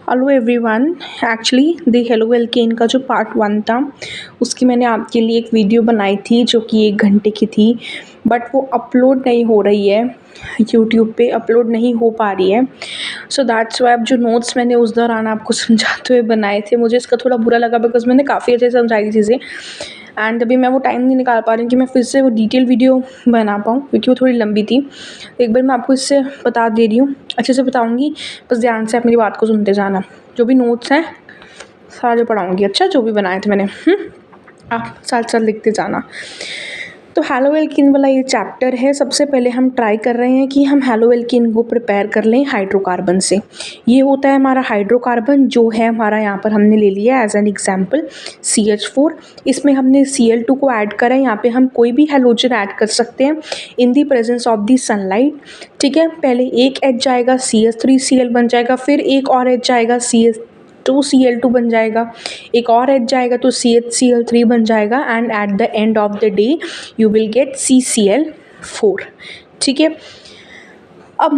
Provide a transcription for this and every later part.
Hello everyone. Actually the halo alkane का जो part 1 था उसकी मैंने आपके लिए एक वीडियो बनाई थी जो कि 1 घंटे की थी, बट वो अपलोड नहीं हो रही है, यूट्यूब पे अपलोड नहीं हो पा रही है। सो दैट्स वाई अब जो नोट्स मैंने उस दौरान आपको समझाते हुए बनाए थे, मुझे इसका थोड़ा बुरा लगा बिकॉज मैंने काफ़ी अच्छे से समझाई थी चीज़ें, एंड अभी मैं वो टाइम नहीं निकाल पा रही हूँ कि मैं फिर से वो डिटेल वीडियो बना पाऊँ क्योंकि वो थोड़ी लंबी थी। एक बार मैं आपको इससे बता दे रही हूँ, अच्छे से बताऊँगी, बस ध्यान से आप मेरी बात को सुनते जाना। जो भी नोट्स हैं सारे पढ़ाऊँगी, अच्छा जो भी बनाए थे मैंने, आप साथ साथ लिखते जाना। तो हेलो एल्कीन वाला ये चैप्टर है। सबसे पहले हम ट्राई कर रहे हैं कि हम हेलो एल्कीन को प्रिपेयर कर लें हाइड्रोकार्बन से। ये होता है हमारा हाइड्रोकार्बन, जो है हमारा यहाँ पर हमने ले लिया एज एन एग्जाम्पल CH4। इसमें हमने Cl2 को ऐड करा है। यहाँ पे हम कोई भी हैलोजन ऐड कर सकते हैं in the presence of the sunlight. ठीक है, पहले एक H जाएगा, CH3Cl बन जाएगा, फिर एक और H जाएगा, CH2Cl2 बन जाएगा, एक और H जाएगा तो CHCl3 बन जाएगा, and at the end of the day you will get CCl4। ठीक है, अब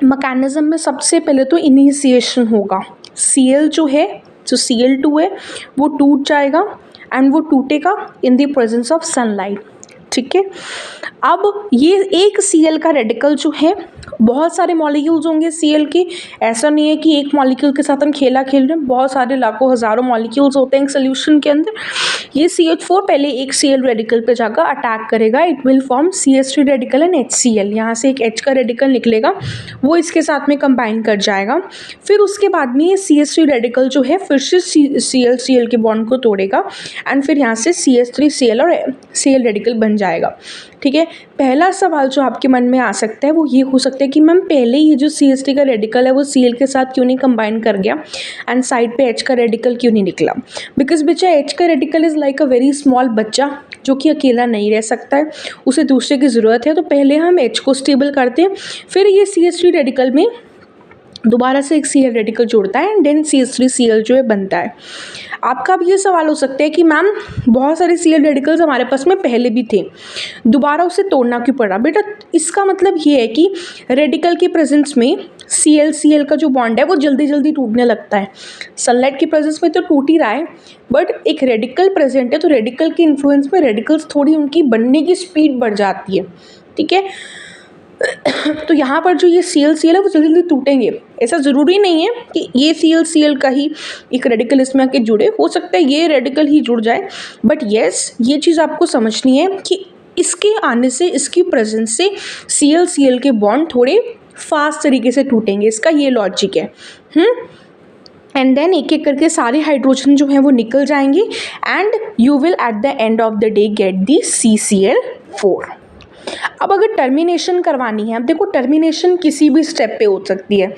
मैकेनिज्म में सबसे पहले तो इनिशिएशन होगा। Cl जो है, जो Cl2 है वो टूट जाएगा एंड वो टूटेगा in the presence of sunlight. ठीक है, अब ये एक Cl का रेडिकल जो है, बहुत सारे मॉलिक्यूल्स होंगे Cl के, ऐसा नहीं है कि एक मॉलिक्यूल के साथ हम खेल रहे हैं, बहुत सारे लाखों हज़ारों मॉलिक्यूल्स होते हैं एक सोल्यूशन के अंदर। ये CH4 पहले एक Cl रेडिकल पे जाकर अटैक करेगा, it will form CH3 radical and HCl। यहाँ से एक H का रेडिकल निकलेगा, वो इसके साथ में कंबाइन कर जाएगा। फिर उसके बाद में ये CH3 रेडिकल जो है फिर से Cl के बॉन्ड को तोड़ेगा एंड फिर यहाँ से CH3Cl और Cl रेडिकल बन जाएगा। ठीक है, पहला सवाल जो आपके मन में आ सकता है वो ये हो सकता है कि मैम पहले ये जो CH3 का रेडिकल है वो Cl के साथ क्यों नहीं कंबाइन कर गया एंड साइड पे H का रेडिकल क्यों नहीं निकला। बिकॉज बच्चा H का radical is like a very small बच्चा जो कि अकेला नहीं रह सकता है, उसे दूसरे की ज़रूरत है। तो पहले हम H को स्टेबल करते हैं, फिर ये CH3 रेडिकल में दोबारा से एक Cl रेडिकल जोड़ता है एंड देन CH3Cl जो है बनता है। आपका अब ये सवाल हो सकता है कि मैम बहुत सारे Cl रेडिकल्स हमारे पास में पहले भी थे, दोबारा उसे तोड़ना क्यों पड़ा। बेटा इसका मतलब ये है कि रेडिकल के प्रेजेंस में Cl का जो बॉन्ड है वो जल्दी जल्दी टूटने लगता है। सनलाइट की प्रेजेंस में तो टूट ही रहा है, बट एक रेडिकल प्रेजेंट है तो रेडिकल के इन्फ्लुएंस में रेडिकल्स थोड़ी उनकी बनने की स्पीड बढ़ जाती है। ठीक है, तो यहाँ पर जो ये Cl है वो जल्दी जल्दी टूटेंगे। ऐसा ज़रूरी नहीं है कि ये Cl का ही एक रेडिकल इसमें आके जुड़े, हो सकता है ये रेडिकल ही जुड़ जाए, बट येस ये चीज़ आपको समझनी है कि इसके आने से, इसकी प्रेजेंस से Cl के बॉन्ड थोड़े फास्ट तरीके से टूटेंगे, इसका ये लॉजिक है। एंड देन एक एक करके सारे हाइड्रोजन जो हैं वो निकल जाएंगे and you will at the end of the day get the CCl4। अब अगर टर्मिनेशन करवानी है, अब देखो टर्मिनेशन किसी भी स्टेप पे हो सकती है।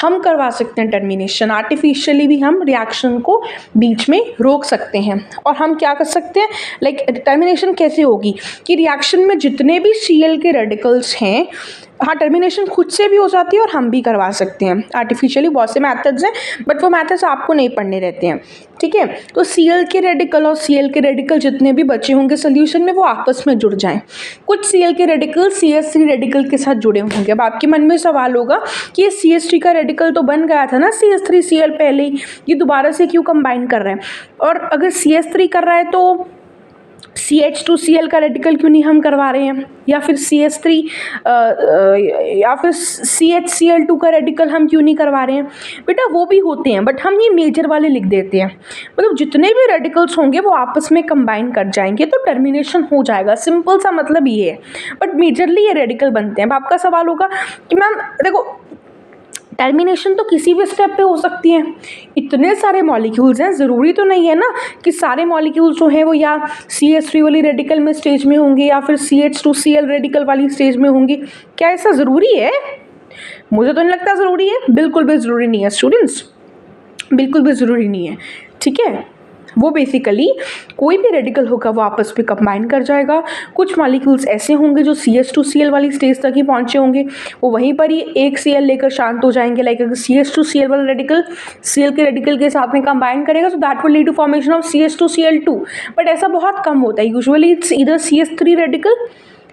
हम करवा सकते हैं टर्मिनेशन आर्टिफिशियली भी, हम रिएक्शन को बीच में रोक सकते हैं। और हम क्या कर सकते हैं, लाइक टर्मिनेशन कैसे होगी कि रिएक्शन में जितने भी Cl के रेडिकल्स हैं, हाँ टर्मिनेशन खुद से भी हो जाती है और हम भी करवा सकते हैं आर्टिफिशियली। बहुत से मैथड्स हैं बट वो मैथड्स आपको नहीं पढ़ने रहते हैं। ठीक है, तो Cl के रेडिकल और Cl के रेडिकल जितने भी बचे होंगे सोल्यूशन में वो आपस में जुड़ जाएं। कुछ Cl के रेडिकल CH3 रेडिकल के साथ जुड़े होंगे। अब आपके मन में सवाल होगा कि ये CH3 का रेडिकल तो बन गया था ना CH3Cl पहले ही, ये दोबारा से क्यों कंबाइन कर रहे हैं। और अगर CH3 कर रहा है तो CH2Cl का रेडिकल क्यों नहीं हम करवा रहे हैं, या फिर CH3 या फिर CHCl2 का रेडिकल हम क्यों नहीं करवा रहे हैं। बेटा वो भी होते हैं बट हम ये मेजर वाले लिख देते हैं, मतलब जितने भी रेडिकल्स होंगे वो आपस में कंबाइन कर जाएंगे तो टर्मिनेशन हो जाएगा, सिंपल सा मतलब ये है। बट मेजरली ये रेडिकल बनते हैं। अब आपका सवाल होगा कि मैम देखो टर्मिनेशन तो किसी भी स्टेप पे हो सकती है, इतने सारे मॉलिक्यूल्स हैं, ज़रूरी तो नहीं है ना कि सारे मॉलिक्यूल्स जो हैं वो या CH3 वाली रेडिकल में स्टेज में होंगे या फिर CH2Cl रेडिकल वाली स्टेज में होंगी। क्या ऐसा ज़रूरी है? मुझे तो नहीं लगता ज़रूरी है, बिल्कुल भी ज़रूरी नहीं है स्टूडेंट्स, बिल्कुल भी ज़रूरी नहीं है। ठीक है, वो बेसिकली कोई भी रेडिकल होगा वो आपस में कंबाइन कर जाएगा। कुछ मॉलिक्यूल्स ऐसे होंगे जो CH2Cl वाली स्टेज तक ही पहुंचे होंगे, वो वहीं पर ही एक Cl लेकर शांत हो जाएंगे। लाइक अगर CH2Cl वाला रेडिकल Cl के रेडिकल के साथ में कंबाइन करेगा तो that will lead to formation of CH2Cl2, but ऐसा बहुत कम होता है। Usually it's either CH3 radical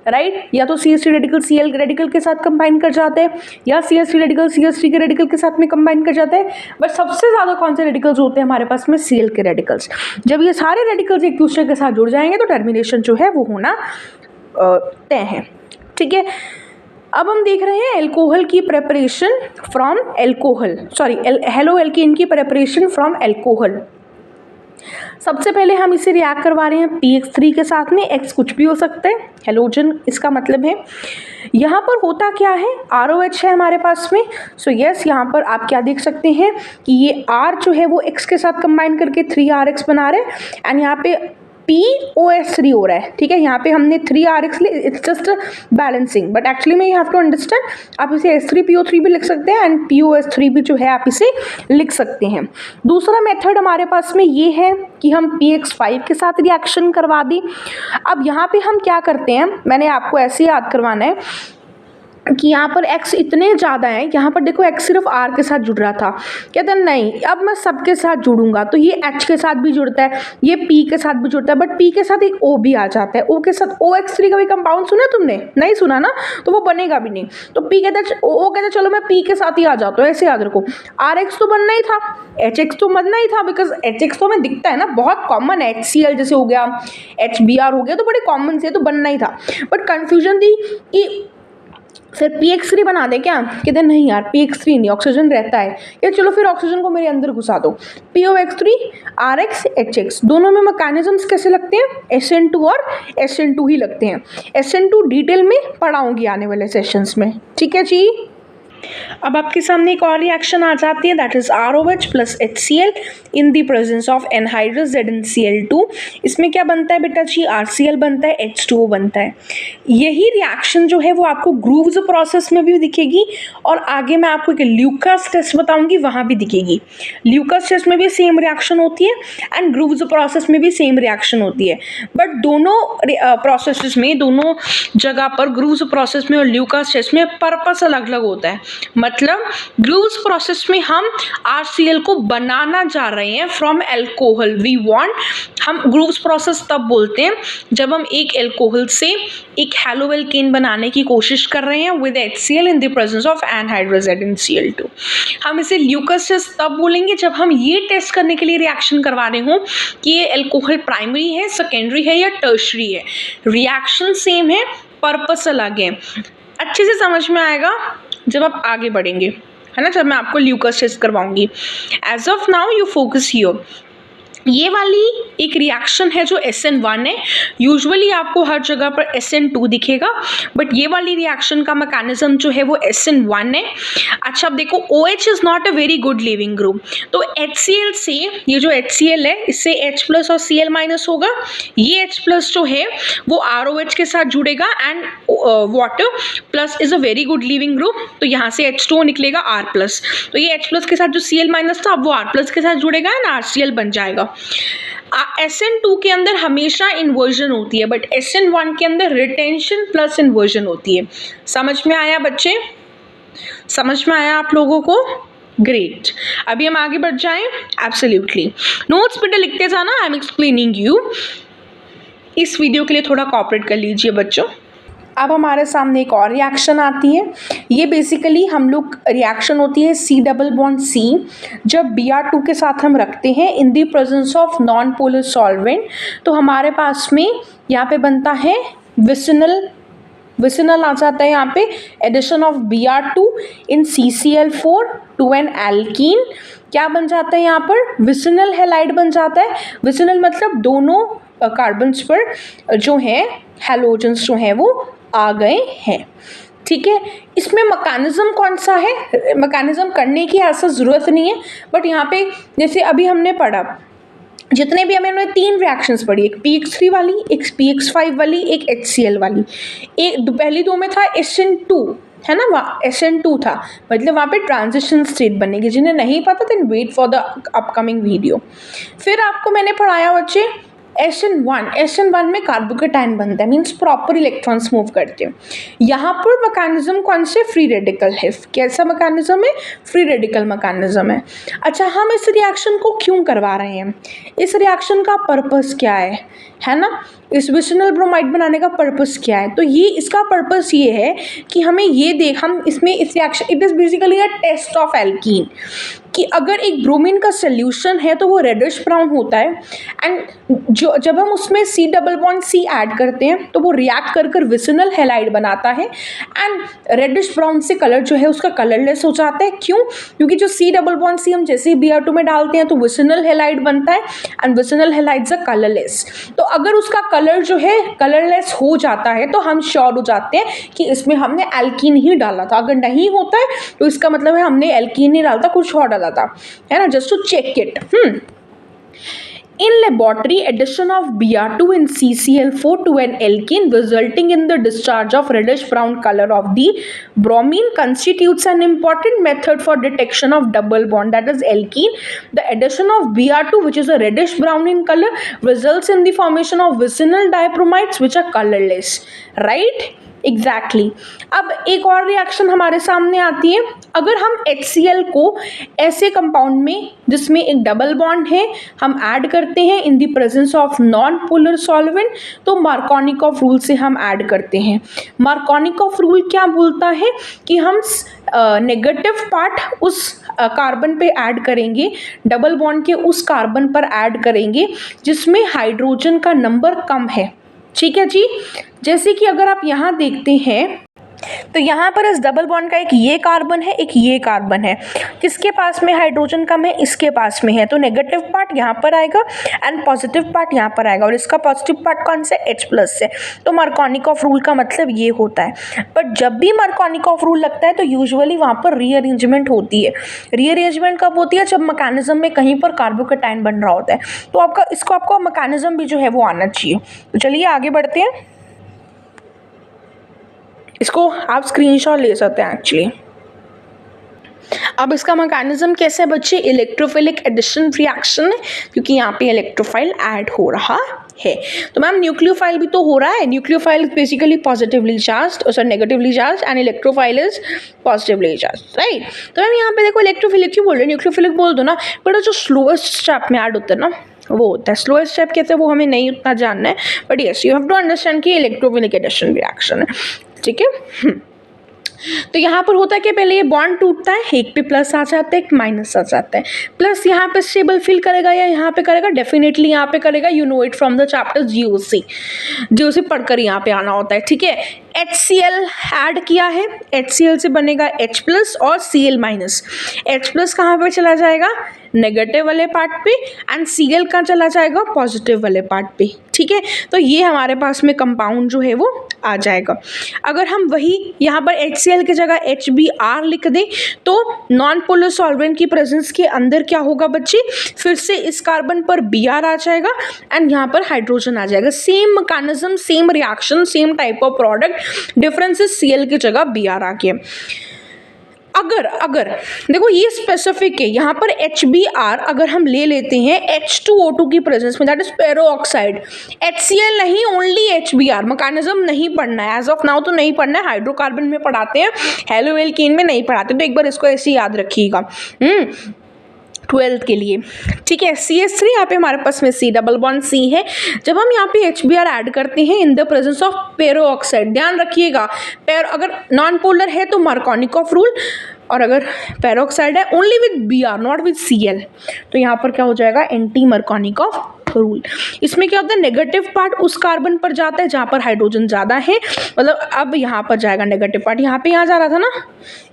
right, या तो CH3 रेडिकल Cl रेडिकल के साथ कंबाइन कर जाते हैं, या CH3 रेडिकल CH3 के रेडिकल के साथ में कंबाइन कर जाते हैं, बट सबसे ज़्यादा कौन से रेडिकल्स होते हैं हमारे पास में? Cl के रेडिकल्स। जब ये सारे रेडिकल्स एक दूसरे के साथ जुड़ जाएंगे तो टर्मिनेशन जो है वो होना तय है। ठीक है, अब हम देख रहे हैं एल्कोहल की preparation from alcohol, sorry hello alkene की प्रेपरेशन फ्रॉम एल्कोहल। सबसे पहले हम इसे रिएक्ट करवा रहे हैं PX3 के साथ में, X कुछ भी हो सकता है, हेलोजन इसका मतलब है। यहाँ पर होता क्या है, ROH है हमारे पास में, सो यस यहाँ पर आप क्या देख सकते हैं कि ये R जो है वो X के साथ कंबाइन करके 3RX बना रहे हैं, एंड यहाँ पे POS3 हो रहा है। ठीक है, यहाँ पे हमने 3RX लिए, it's just balancing, but actually में यू हैव टू अंडरस्टैंड, आप इसे S3PO3 भी लिख सकते हैं एंड POS3 भी जो है आप इसे लिख सकते हैं। दूसरा मेथड हमारे पास में ये है कि हम PX5 के साथ रिएक्शन करवा दें। अब यहाँ पे हम क्या करते हैं, मैंने आपको ऐसे याद करवाना है कि यहाँ पर X इतने ज़्यादा है, यहाँ पर देखो X सिर्फ R के साथ जुड़ रहा था, कहते हैं नहीं अब मैं सबके साथ जुड़ूंगा, तो ये H के साथ भी जुड़ता है, ये P के साथ भी जुड़ता है, बट P के साथ एक O भी आ जाता है, O के साथ OX3 का भी कंपाउंड सुना तुमने? नहीं सुना ना, तो वो बनेगा भी नहीं। तो P कहता है O कहता है चलो मैं P के साथ ही आ जाता हूँ, ऐसे याद रखो। RX तो बनना ही था, HX तो बनना ही था, बिकॉज HX तो हमें दिखता है ना, बहुत कॉमन है, HCl जैसे हो गया, HBr हो गया, तो बड़े कॉमन से तो बनना ही था। बट कन्फ्यूजन थी कि फिर PX3 बना दे क्या, कहते नहीं यार PX3 नहीं, ऑक्सीजन रहता है, या चलो फिर ऑक्सीजन को मेरे अंदर घुसा दो। POX3 RX HX दोनों में मैकेनिज्म्स कैसे लगते हैं? SN2 और SN2 ही लगते हैं। SN2 डिटेल में पढ़ाऊंगी आने वाले सेशंस में। ठीक है जी। अब आपके सामने एक और रिएक्शन आ जाती है, that is ROH plus HCl in the presence of anhydrous ZnCl2। इसमें क्या बनता है बेटा जी? RCl बनता है, H2O बनता है। यही रिएक्शन जो है वो आपको ग्रूव्स प्रोसेस में भी दिखेगी, और आगे मैं आपको एक ल्यूकास टेस्ट बताऊंगी, वहाँ भी दिखेगी। ल्यूकास टेस्ट में भी सेम रिएक्शन होती है एंड ग्रूव्स प्रोसेस में भी सेम रिएक्शन होती है, बट दोनों प्रोसेस में, दोनों जगह पर ग्रूव्स प्रोसेस में और ल्यूकास टेस्ट में पर्पस अलग अलग होता है। मतलब ग्रूव्स प्रोसेस में हम RCl को बनाना चाह रहे हैं फ्रॉम एल्कोहल, वी वांट, हम ग्रूव्स प्रोसेस तब बोलते हैं जब हम एक एल्कोहल से एक हेलोएल्केन बनाने की कोशिश कर रहे हैं with HCl in the presence of anhydrous ZnCl2। हम इसे ल्यूकास टेस्ट तब बोलेंगे जब हम ये टेस्ट करने के लिए रिएक्शन करवा रहे हो कि ये एल्कोहल प्राइमरी है, सेकेंडरी है या टर्शरी है। रिएक्शन सेम है, पर्पस अलग है। अच्छे से समझ में आएगा जब आप आगे बढ़ेंगे, है ना, जब मैं आपको ल्यूकास टेस्ट करवाऊंगी। As of now you focus here. ये वाली एक रिएक्शन है जो SN1 है, यूजुअली आपको हर जगह पर SN2 दिखेगा, बट ये वाली रिएक्शन का मैकेनिज्म जो है वो SN1 है। अच्छा अब देखो OH is not a very good leaving group, तो HCl से ये जो HCl है इससे H प्लस और Cl माइनस होगा, ये H प्लस जो है वो ROH के साथ जुड़ेगा and water plus is a very good leaving group, तो यहाँ से H2O निकलेगा R प्लस, तो ये H प्लस के साथ जो Cl माइनस था अब वो R प्लस के साथ जुड़ेगा एंड RCl बन जाएगा। SN2 के अंदर हमेशा इन्वर्जन होती है, बट SN1 के अंदर रिटेंशन प्लस इन्वर्जन होती है। समझ में आया बच्चे? समझ में आया आप लोगों को? ग्रेट। अभी हम आगे बढ़ जाएं। एब्सोल्युटली नोट्स बेटा लिखते जाना, आई एम एक्सप्लेनिंग यू। इस वीडियो के लिए थोड़ा कोऑपरेट कर लीजिए बच्चों। अब हमारे सामने एक और रिएक्शन आती है, ये बेसिकली हम लोग रिएक्शन होती है C डबल बॉन्ड C जब Br2 के साथ हम रखते हैं in the presence of non polar solvent, तो हमारे पास में यहाँ पे बनता है विसिनल आ जाता है, यहाँ पे addition of Br2 in CCl4 to an alkene, क्या बन जाता है यहाँ पर? विसिनल हैलाइड बन जाता है। विसिनल मतलब दोनों कार्बन्स पर जो है हैलोजेंस जो है वो आ गए हैं। ठीक है, इसमें मैकेनिज्म कौन सा है? मैकेनिज्म करने की ऐसा ज़रूरत नहीं है, बट यहाँ पे जैसे अभी हमने पढ़ा, जितने भी हमने 3 रिएक्शंस पढ़ी, एक PX3 वाली, एक PX5 वाली, एक HCl वाली। एक पहली 2 में था SN2, है ना, वहाँ SN2 था, मतलब वहाँ पे ट्रांजिशन स्टेट बनेगी। जिन्हें नहीं पता then wait for the upcoming video. फिर आपको मैंने पढ़ाया बच्चे SN1 में कार्बोकेटाइन बनता है, मीन्स प्रॉपर इलेक्ट्रॉन्स मूव करते हैं। यहाँ पर मैकेनिज्म कौन से, फ्री रेडिकल है। कैसा मैकेनिज्म है, फ्री रेडिकल मैकेनिज्म है। अच्छा, हम इस रिएक्शन को क्यों करवा रहे हैं, इस रिएक्शन का पर्पस क्या है ना, इस विसिनल ब्रोमाइड बनाने का पर्पस क्या है। तो ये इसका पर्पस ये है कि हमें ये हम इसमें इस reaction, it is basically a test of alkene, कि अगर एक ब्रोमीन का सोल्यूशन है तो वो रेडिश ब्राउन होता है, एंड जब हम उसमें C+C ऐड करते हैं तो वो रिएक्ट कर विसिनल हैलाइड बनाता है, एंड रेडिश ब्राउन से कलर जो है उसका कलरलेस हो जाता है। क्यों, क्योंकि जो C+C हम जैसे ही Br2 में डालते हैं तो विसिनल हैलाइड बनता है, and vicinal halides are colourless. तो अगर उसका कलर जो है कलरलेस हो जाता है तो हम श्योर हो जाते हैं कि इसमें हमने एल्कीन ही डाला था। अगर नहीं होता है तो इसका मतलब है हमने एल्कीन नहीं डाला था, कुछ और डाला था, है ना, just to check it. In laboratory, addition of Br2 in CCl4 to an alkene resulting in the discharge of reddish brown color of the bromine constitutes an important method for detection of double bond, that is alkene. The addition of Br2, which is a reddish brown in color, results in the formation of vicinal dibromides which are colorless, right? Exactly अब एक और reaction हमारे सामने आती है। अगर हम HCl को ऐसे कंपाउंड में जिसमें एक डबल बॉन्ड है हम ऐड करते हैं in the presence of non polar solvent, तो मार्कोनिकॉफ रूल से हम ऐड करते हैं। मार्कोनिकॉफ रूल क्या बोलता है कि हम नेगेटिव पार्ट उस कार्बन पे ऐड करेंगे, डबल बॉन्ड के उस कार्बन पर ऐड करेंगे जिसमें हाइड्रोजन का नंबर कम है। ठीक है जी, जैसे कि अगर आप यहाँ देखते हैं तो यहाँ पर इस डबल बॉन्ड का एक ये कार्बन है, एक ये कार्बन है, किसके पास में हाइड्रोजन कम है, इसके पास में है, तो नेगेटिव पार्ट यहाँ पर आएगा एंड पॉजिटिव पार्ट यहाँ पर आएगा, और इसका पॉजिटिव पार्ट कौन से, H+ से। तो मार्कोनिकॉफ रूल का मतलब ये होता है। बट जब भी मार्कोनिकॉफ रूल लगता है तो यूजुअली वहाँ पर रीअरेंजमेंट होती है। रीअरेंजमेंट कब होती है, जब मैकेनिज्म में कहीं पर कार्बोकेटाइन बन रहा होता है। तो आपका मैकेनिज्म भी जो है वो आना चाहिए। तो चलिए आगे बढ़ते हैं, इसको आप स्क्रीनशॉट ले सकते हैं एक्चुअली। अब इसका मैकेनिज्म कैसे बच्चे, इलेक्ट्रोफिलिक एडिशन रिएक्शन है, क्योंकि यहाँ पे इलेक्ट्रोफाइल ऐड हो रहा है। तो मैम न्यूक्लियोफाइल भी तो हो रहा है, nucleophile is basically positively charged, sorry negatively charged, and electrophile is positively charged, right. तो मैम यहाँ पे देखो इलेक्ट्रोफिलिक क्यों बोल रहे हैं, न्यूक्लियोफिलिक बोल दो ना, बट जो स्लोएस्ट स्टेप में ऐड होता है ना वो होता है। स्लोएस्ट स्टेप कहते हैं वो हमें नहीं उतना जानना है, but yes you have to understand कि इलेक्ट्रोफिलिक एडिशन रिएक्शन है, ठीक है। तो यहाँ पर होता है कि पहले ये बॉन्ड टूटता है, एक पे प्लस आ जाता है, एक माइनस आ जाता है। प्लस यहाँ पे स्टेबल फील करेगा या यहाँ पे करेगा, डेफिनेटली यहाँ पे करेगा। You know it from the chapter GOC पढ़कर यहाँ पे आना होता है, ठीक है। HCl ऐड किया है, HCl से बनेगा H+ और Cl-। H+ कहाँ पे चला जाएगा, नेगेटिव वाले पार्ट पे, एंड Cl कहाँ चला जाएगा, पॉजिटिव वाले पार्ट पे, ठीक है। तो ये हमारे पास में कंपाउंड जो है वो आ जाएगा। अगर हम वही यहाँ पर HCl की जगह HBr लिख दें तो नॉन पोलर सॉल्वेंट की प्रेजेंस के अंदर क्या होगा बच्चे, फिर से इस कार्बन पर Br आ जाएगा एंड यहाँ पर हाइड्रोजन आ जाएगा। Same mechanism, same reaction, same type of product, difference is Cl की जगह Br आ गया। अगर देखो ये स्पेसिफिक है, यहाँ पर HBr अगर हम ले लेते हैं H2O2 की प्रेजेंस में, दैट इज पेरोक्साइड, HCl नहीं, ओनली HBr। मैकेनिज्म नहीं पढ़ना है एज ऑफ नाउ, तो नहीं पढ़ना है, हाइड्रोकार्बन में पढ़ाते हैं, हेलोएल्कीन में नहीं पढ़ाते, तो एक बार इसको ऐसे याद रखिएगा 12th के लिए, ठीक है। CH3 यहाँ पे हमारे पास में C+C है। जब हम यहाँ पे HBr ऐड करते हैं in the presence of peroxide, ध्यान रखिएगा, अगर नॉन पोलर है तो मार्कोनिकॉफ रूल, और अगर पेरोक्साइड है only with Br not with Cl, तो यहाँ पर क्या हो जाएगा, एंटी मार्कोनिकॉफ रूल। इसमें क्या होता है, नेगेटिव पार्ट उस कार्बन पर जाता है जहाँ पर हाइड्रोजन ज़्यादा है, मतलब अब यहाँ पर जाएगा नेगेटिव पार्ट, यहाँ पे जा रहा था ना,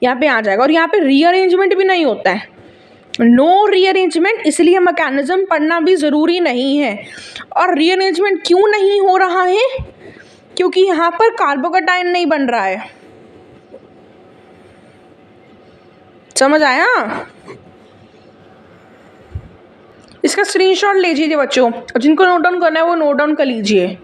यहाँ पे आ जाएगा, और यहाँ पे रीअरेंजमेंट भी नहीं होता है, नो रीअरेंजमेंट, इसलिए मैकेनिज्म पढ़ना भी ज़रूरी नहीं है। और रीअरेंजमेंट क्यों नहीं हो रहा है, क्योंकि यहाँ पर कार्बोकेटाइन नहीं बन रहा है, समझ आया। इसका स्क्रीनशॉट लीजिए बच्चों, जिनको नोट डाउन करना है वो नोट डाउन कर लीजिए।